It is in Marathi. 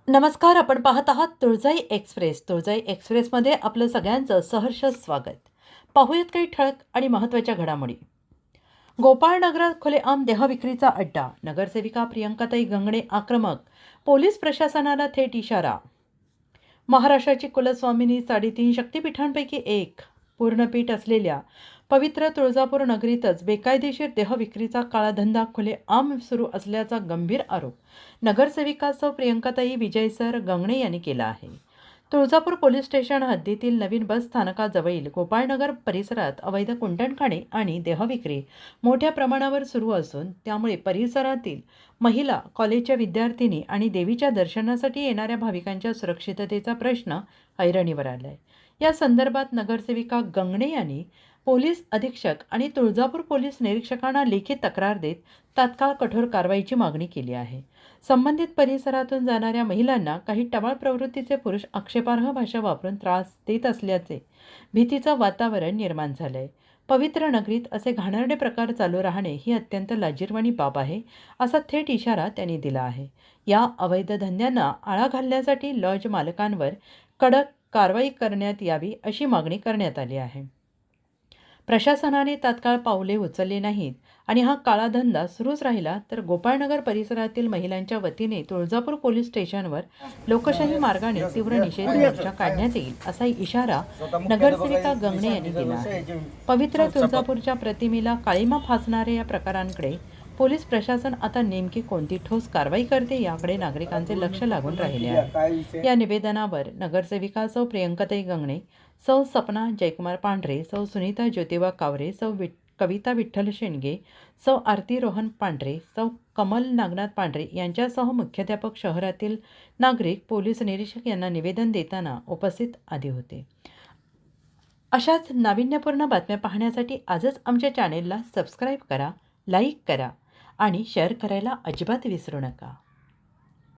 नमस्कार. आपण पाहत आहात तुळजाई एक्सप्रेस. तुळजाई एक्सप्रेसमध्ये आपलं सगळ्यांचं सहर्ष स्वागत. पाहूयात काही ठळक आणि महत्त्वाच्या घडामोडी. गोपाळनगरात खुलेआम देहविक्रीचा अड्डा. नगरसेविका प्रियंकाताई गंगणे आक्रमक. पोलीस प्रशासनाला थेट इशारा. महाराष्ट्राची कुलस्वामिनी 3.5 शक्तिपीठांपैकी एक पूर्णपीठ असलेल्या पवित्र तुळजापूर नगरीतच बेकायदेशीर देहविक्रीचा काळाधंदा खुलेआम सुरू असल्याचा गंभीर आरोप नगरसेविका सौ प्रियंकाताई विजयसर गंगणे यांनी केला आहे. तुळजापूर पोलीस स्टेशन हद्दीतील नवीन बस स्थानकाजवळील गोपाळनगर परिसरात अवैध कुंटणखाणे आणि देहविक्री मोठ्या प्रमाणावर सुरू असून त्यामुळे परिसरातील महिला, कॉलेजच्या विद्यार्थिनी आणि देवीच्या दर्शनासाठी येणाऱ्या भाविकांच्या सुरक्षिततेचा प्रश्न ऐरणीवर आलाय. या संदर्भात नगरसेविका गंगणे यांनी पोलीस अधीक्षक आणि तुळजापूर पोलीस निरीक्षकांना लेखी तक्रार देत तात्काळ कठोर कारवाईची मागणी केली आहे. संबंधित परिसरातून जाणाऱ्या महिलांना काही टवाळ प्रवृत्तीचे पुरुष आक्षेपार्ह भाषा वापरून त्रास देत असल्याचे भीतीचं वातावरण निर्माण झालंय. पवित्र नगरीत असे घाणेरडे प्रकार चालू राहणे ही अत्यंत लाजिरवाणी बाब आहे, असा थेट इशारा त्यांनी दिला आहे. या अवैध धंद्यांना आळा घालण्यासाठी लॉज मालकांवर कडक कारवाई करण्यात यावी अशी मागणी करण्यात आली आहे. प्रशासनाने तात्काळ पावले उचलले नाहीत आणि हा काळा धंदा सुरूच राहिला तर गोपाळनगर परिसरातील महिलांच्या वतीने तुळजापूर पोलीस स्टेशनवर लोकशाही मार्गाने तीव्र निषेध मोर्चा काढण्यात येईल, असा इशारा नगरसेविका गंगणे यांनी दिला आहे. पवित्र तुळजापूरच्या प्रतिमेला काळिमा फासणाऱ्या या प्रकारांकडे पोलीस प्रशासन आता नेमकी कोणती ठोस कारवाई करते याकडे नागरिकांचे लक्ष लागून राहिले आहे. या निवेदनावर नगरसेविका सौ प्रियंकाताई गंगणे, सौ सपना जयकुमार पांढरे, सौ सुनीता ज्योतिबा कावरे, सौ कविता विठ्ठल शेंडगे, सौ आरती रोहन पांढरे, सौ कमल नागनाथ पांढरे यांच्यासह मुख्याध्यापक, शहरातील नागरिक, पोलीस निरीक्षक यांना निवेदन देताना उपस्थित आदी होते. अशाच नाविन्यपूर्ण बातम्या पाहण्यासाठी आजच आमच्या चॅनेलला सबस्क्राईब करा, लाईक करा आणि शेअर करायला अजिबात विसरू नका.